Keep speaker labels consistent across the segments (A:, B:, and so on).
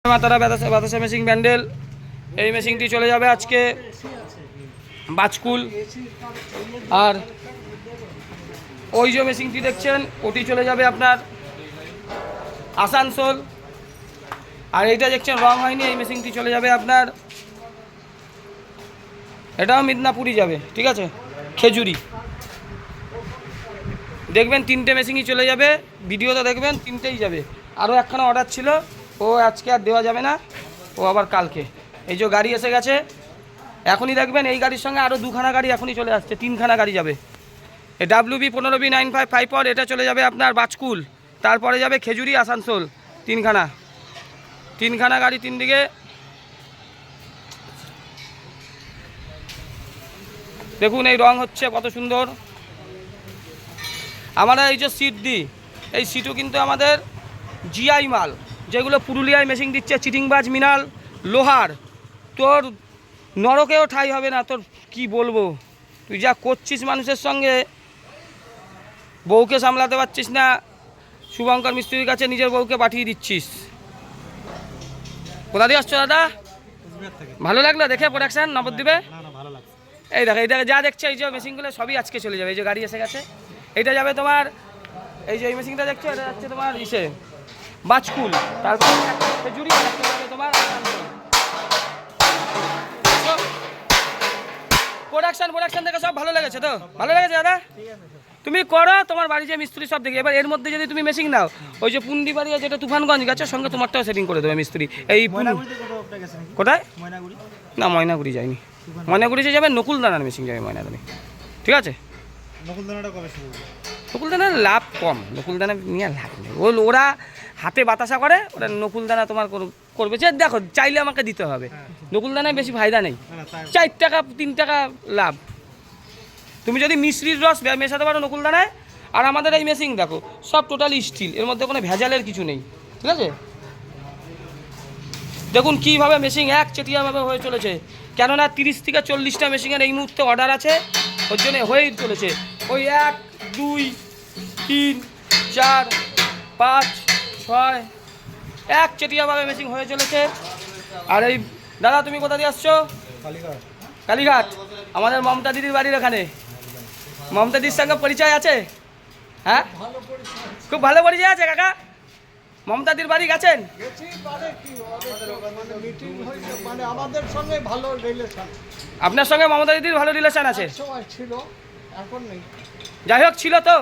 A: মাতারা বাতাসা মেশিন ব্যান্ডেল এই মেশিনটি চলে যাবে আজকে বাজকুল। আর ওই যে মেশিনটি দেখছেন ওটি চলে যাবে আপনার আসানসোল। আর এইটা দেখছেন রং হয়নি, এই মেশিনটি চলে যাবে আপনার, এটাও মিদনাপুরি যাবে, ঠিক আছে, খেজুরি। দেখবেন তিনটে মেশিনই চলে যাবে, ভিডিওতে দেখবেন তিনটেই যাবে। আরও একখানা অর্ডার ছিল, ও আজকে আর দেওয়া যাবে না, ও আবার কালকে। এই যে গাড়ি এসে গেছে, এখনই দেখবেন এই গাড়ির সঙ্গে আরও দুখানা গাড়ি এখনই চলে আসছে, তিনখানা গাড়ি যাবে। এই WB 15B9554 এটা চলে যাবে আপনার বাজকুল, তারপরে যাবে খেজুরি আসানসোল, তিনখানা গাড়ি তিন দিকে। দেখুন এই রং হচ্ছে কত সুন্দর। আমরা এই যে সিট দিই, এই সিটও কিন্তু আমাদের জিআই মাল, যেগুলো পুরুলিয়ায় মেশিন দিচ্ছে চিটিংবাজ মিনাল লোহার। তোর নরকেও ঠাই হবে না, তোর কি বলবো, তুই যা করছিস মানুষের সঙ্গে, বউকে সামলাতে পারছিস না, শুভঙ্কর মিস্ত্রির কাছে নিজের বউকে পাঠিয়ে দিচ্ছিস। কোথা দিয়ে আসছো দাদা? ভালো লাগলো দেখে প্রোডাকশান নবদ্বীপে? এই দেখো, এইটা যা দেখছো এই যে মেশিনগুলো সবই আজকে চলে যাবে। এই যে গাড়ি এসে গেছে, এটা যাবে তোমার, এই যে এই মেশিনটা দেখছো এটা যাচ্ছে তোমার ইসে বাজকুল, তারপর খেজুরি যাবে তোমার প্রোডাকশন দেখে সব ভালো লেগেছে তো? ভালো লেগেছে দাদা? তুমি করো, তোমার বাড়ি যে মিস্ত্রি সব দেখি। এবার এর মধ্যে যদি তুমি মেশিন নাও, ওই যে পুন্ডিবাড়িয়া যেটা তুফানগঞ্জ গেছে, সঙ্গে তোমারটাও সেটিং করে দেবে মিস্ত্রি। এই কোথায়? না ময়নাগুড়ি যায়নি, ময়নাগুড়ি যে যাবে নকুলদানার মেশিন যাবে ময়নাগুড়ি, ঠিক আছে। নকুলদানার লাভ কম, নকুলদানা নিয়ে লাভ নেই। ওরা হাতে বাতাসা করে, ওরা নকুলদানা তোমার করবে। যে দেখো চাইলে আমাকে দিতে হবে, নকুলদানায় বেশি ফায়দা নেই, 4 টাকা 3 টাকা লাভ। তুমি যদি মিশ্রির রস মেশাতে পারো নকুলদানায়। আর আমাদের এই মেশিন দেখো সব টোটালি স্টিল, এর মধ্যে কোনো ভেজালের কিছু নেই, ঠিক আছে। দেখুন কীভাবে মেশিন এক চেটিয়াভাবে হয়ে চলেছে, কেননা 30 থেকে 40টা মেশিনের এই মুহূর্তে অর্ডার আছে, ওর জন্য হয়েই চলেছে। ওই 1 2 3 4 5 6 এক চেটিয়াভাবে মেশিন হয়ে চলেছে। আর এই দাদা তুমি কোথা দিয়ে আসছো? কালীঘাট। আমাদের মমতা দিদির বাড়ির ওখানে। মমতা দিদির সঙ্গে পরিচয় আছে? হ্যাঁ, খুব ভালো পরিচয় আছে কাকা। মমতা দিদির বাড়ি গেছেন? আপনার সঙ্গে মমতা দিদির ভালো রিলেশন আছে? যাই হোক, ছিল তো।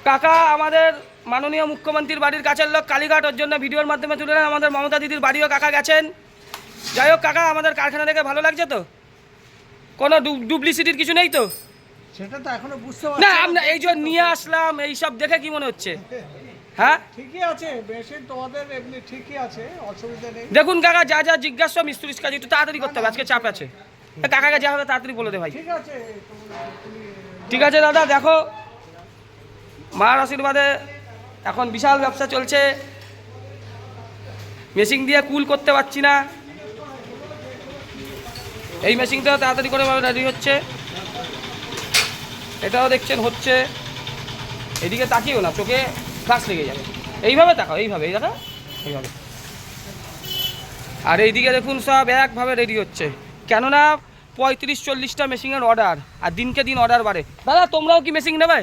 A: কাকা আমাদের মাননীয় মুখ্যমন্ত্রীর বাড়ির কাছের লোক, কালীঘাট, ওর জন্য ভিডিওর মাধ্যমে তুলে নেন। আমাদের মমতা দিদির বাড়িও কাকা গেছেন। যাই হোক কাকা, আমাদের কারখানা দেখে ভালো লাগছে তো? কোনো ডুপ্লিসিটির কিছু নেই তো?
B: সেটা তো এখনো বুঝতে পারছি
A: না। আমরা এই যে নিয়ে আসলাম, এই সব দেখে কি মনে হচ্ছে? হ্যাঁ
B: ঠিকই আছে, মেশিন তোমাদের এমনি ঠিকই আছে, অসুবিধা নেই।
A: দেখুন কাকা, যা যা জিজ্ঞাসা মিস্ত্রির কাজ একটু তাড়াতাড়ি করতে হবে, আজকে চাপ আছে। কাকাকে যা হবে তাড়াতাড়ি বলে দে ভাই।
B: ঠিক আছে,
A: ঠিক আছে দাদা, দেখো মার আশীর্বাদে এখন বিশাল ব্যবসা চলছে। মেশিন দিয়ে কুল করতে পারছি না, এই মেশিনটা তাড়াতাড়ি করে রেডি হচ্ছে। এটাও দেখছেন হচ্ছে। এদিকে তাকিয়েও না, চোখে ফ্লাশ লেগে যাবে। এইভাবে তাকাও, এইভাবে, এই দেখো এইভাবে। আর এইদিকে দেখুন সব একভাবে রেডি হচ্ছে, কেননা 35-40টা মেশিনের অর্ডার, আর দিনকে দিন অর্ডার বাড়ে। দাদা তোমরাও কি মেশিন নেবে?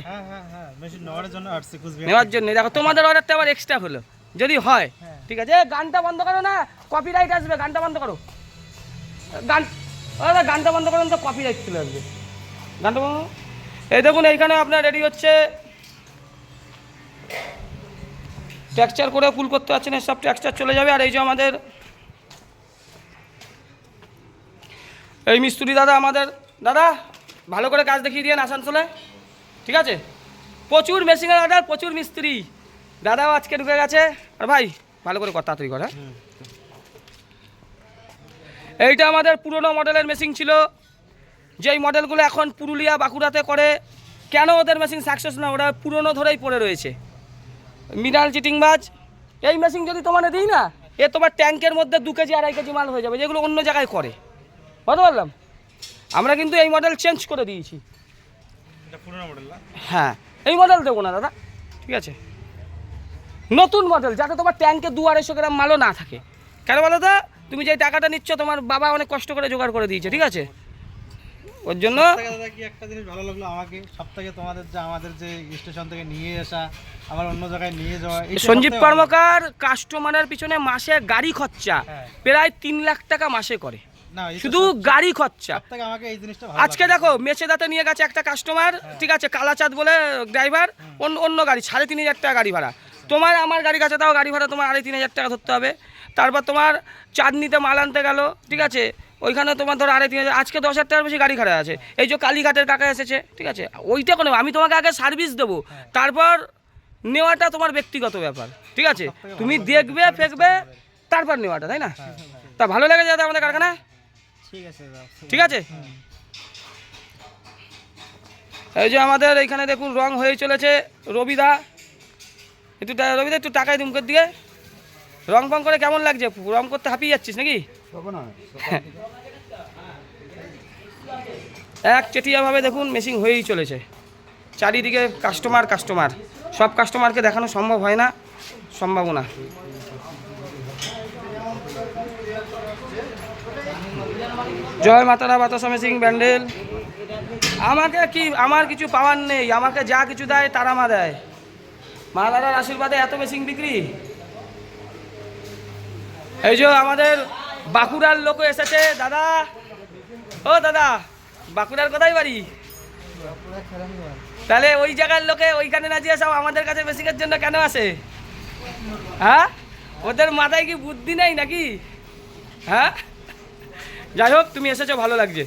A: নেওয়ার জন্য দেখো, তোমাদের অর্ডারটা আবার এক্সট্রা হলো যদি হয়, ঠিক আছে। গানটা বন্ধ করো না, কপিরাইট আসবে, গানটা বন্ধ করো। গানটা বন্ধ করেন তো কপিরাইট চলে আসবে, গানটা বন্ধ। এই দেখুন এইখানে আপনার রেডি হচ্ছে, টেক্সচার করে কুল করতে পারছেন, সব টেক্সচার চলে যাবে। আর এই যে আমাদের এই মিস্ত্রি দাদা, আমাদের দাদা ভালো করে কাজ দেখিয়ে দিয়েন আসানসোলে, ঠিক আছে। প্রচুর মেশিনের অর্ডার, প্রচুর মিস্ত্রি, দাদাও আজকে ঢুকে গেছে। আর ভাই ভালো করে কথা তাড়াতাড়ি করে। এইটা আমাদের পুরনো মডেলের মেশিন ছিল, যেই মডেলগুলো এখন পুরুলিয়া বাঁকুড়াতে করে। কেন ওদের মেশিন সাকসেস না? ওরা পুরনো ধরেই পড়ে রয়েছে। মিনাল চিটিংবাজ এই মেশিন যদি তোমার দিই না, এ তোমার ট্যাঙ্কের মধ্যে 2 কেজি 2.5 কেজি মাল হয়ে যাবে, যেগুলো অন্য জায়গায় করে। বুঝতে পারলাম? আমরা কিন্তু এই মডেল চেঞ্জ করে দিয়েছি। হ্যাঁ, এই মডেল দেবো না দাদা, ঠিক আছে। নতুন মডেল, যাতে তোমার ট্যাঙ্কে 200-250 গ্রাম মালও না থাকে। কেন বলো তো, তুমি যে টাকাটা নিচ্ছ তোমার বাবা অনেক কষ্ট করে জোগাড় করে দিয়েছে, ঠিক আছে? ওর জন্য
C: দাদা কি একটা জিনিস ভালো লাগলো আমাকে সবথেকে, তোমাদের যে আমাদের যে স্টেশন থেকে নিয়ে আসা আবার অন্য জায়গায় নিয়ে যাওয়া, এইটা
A: সঞ্জীব
C: সবথেকে
A: কর্মকার কাস্টমারের পিছনে মাসে গাড়ি খরচা
C: হ্যাঁ।
A: প্রায় 3 লাখ টাকা মাসে করে,
C: না, এইটা
A: শুধু গাড়ি খরচা।
C: সবথেকে আমাকে এই জিনিসটা ভালো
A: আজকে দেখো মেচেদাতে নিয়ে গেছে একটা কাস্টমার, ঠিক আছে, কালাচাঁদ বলে ড্রাইভার, অন্য গাড়ি 3,500 টাকা গাড়ি ভাড়া। তোমার আমার গাড়ি কাছে তাও গাড়ি ভাড়া তোমার 2,500 টাকা ধরতে হবে। তারপর তোমার চাঁদনিতে মাল আনতে গেল, ঠিক আছে, ওইখানে তোমার ধরো 2,500, আজকে 10,000 টাকার বেশি গাড়ি খারাপ আছে। এই যে কালীঘাটের কাকা এসেছে, ঠিক আছে, ওইটা কোনো, আমি তোমাকে আগে সার্ভিস দেবো, তারপর নেওয়াটা তোমার ব্যক্তিগত ব্যাপার, ঠিক আছে? তুমি দেখবে ফেকবে তারপর নেওয়াটা, তাই না? তা ভালো লেগে যাবে আমাদের কারখানা,
C: ঠিক আছে দাদা।
A: ঠিক আছে? এই যে আমাদের এইখানে দেখুন রং হয়ে চলেছে। রবিদা একটু টাকায় দিন মুখের দিকে। রং ফং করে কেমন লাগছে? রং করতে হাঁপিয়ে যাচ্ছিস নাকি? এক চেটিয়াভাবে দেখুন মেশিন হয়েই চলেছে, চারিদিকে কাস্টমার। সব কাস্টমারকে দেখানো সম্ভব হয় না, সম্ভাবনা। জয় মাতারা বাতাসা মেশিন ব্যান্ডেল। আমাকে কি, আমার কিছু পাওয়ার নেই, আমাকে যা কিছু দেয় তারা মা দেয়। মা দাদার আশীর্বাদে এত মেশিন বিক্রি। এই যে আমাদের বাঁকুড়ার লোক এসেছে। দাদা, ও দাদা, বাঁকুড়ার কোথায় বাড়ি? তাহলে ওই জায়গার লোকে ওইখানে না যেয়ে সব আমাদের কাছে মেশিনের জন্য কেন আসে? হ্যাঁ, ওদের মাথায় কি বুদ্ধি নেই নাকি? হ্যাঁ, যাই হোক, তুমি এসেছো ভালো লাগছে।